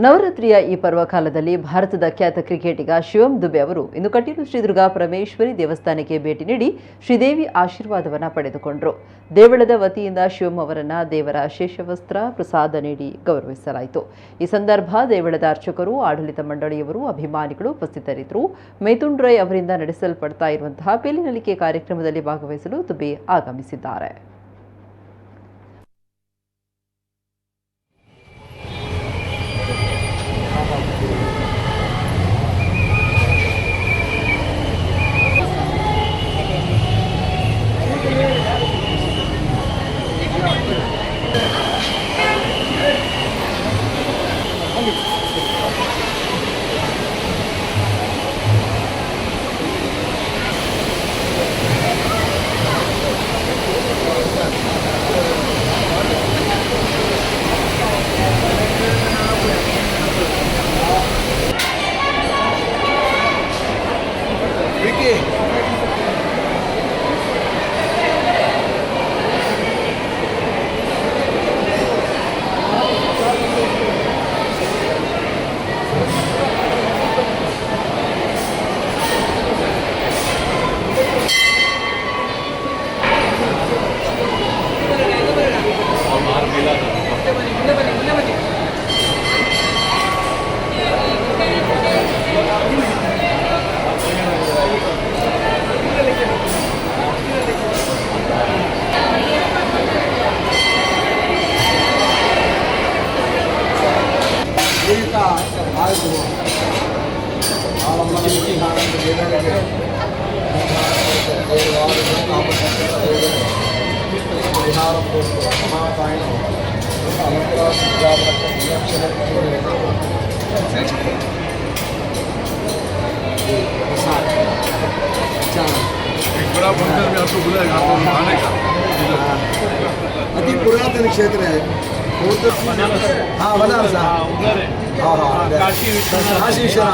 ನವರಾತ್ರಿಯ ಈ ಪರ್ವಕಾಲದಲ್ಲಿ ಭಾರತದ ಖ್ಯಾತ ಕ್ರಿಕೆಟಿಗ ಶಿವಂ ದುಬೆ ಅವರು ಇಂದು ಕಟೀಲು ಶ್ರೀದುರ್ಗ ಪರಮೇಶ್ವರಿ ದೇವಸ್ಥಾನಕ್ಕೆ ಭೇಟಿ ನೀಡಿ ಶ್ರೀದೇವಿ ಆಶೀರ್ವಾದವನ್ನು ಪಡೆದುಕೊಂಡರು. ದೇವಳದ ವತಿಯಿಂದ ಶಿವಂ ಅವರನ್ನ ದೇವರ ಶೇಷವಸ್ತ್ರ ಪ್ರಸಾದ ನೀಡಿ ಗೌರವಿಸಲಾಯಿತು. ಈ ಸಂದರ್ಭ ದೇವಳದ ಅರ್ಚಕರು, ಆಡಳಿತ ಮಂಡಳಿಯವರು, ಅಭಿಮಾನಿಗಳು ಉಪಸ್ಥಿತರಿದ್ದರು. ಮಿಥುನ್ ರೈ ಅವರಿಂದ ನಡೆಸಲ್ಪಡ್ತಾ ಇರುವಂತಹ ಪಿಲಿನಲಿಕೆ ಕಾರ್ಯಕ್ರಮದಲ್ಲಿ ಭಾಗವಹಿಸಲು ದುಬೆ ಆಗಮಿಸಿದ್ದಾರೆ. बड़ा फंक्शन में आपको बुलाएगा, आपको आने का अति पुरातन क्षेत्र है। हाँ बनारस, हाँ काशी विश्वनाथ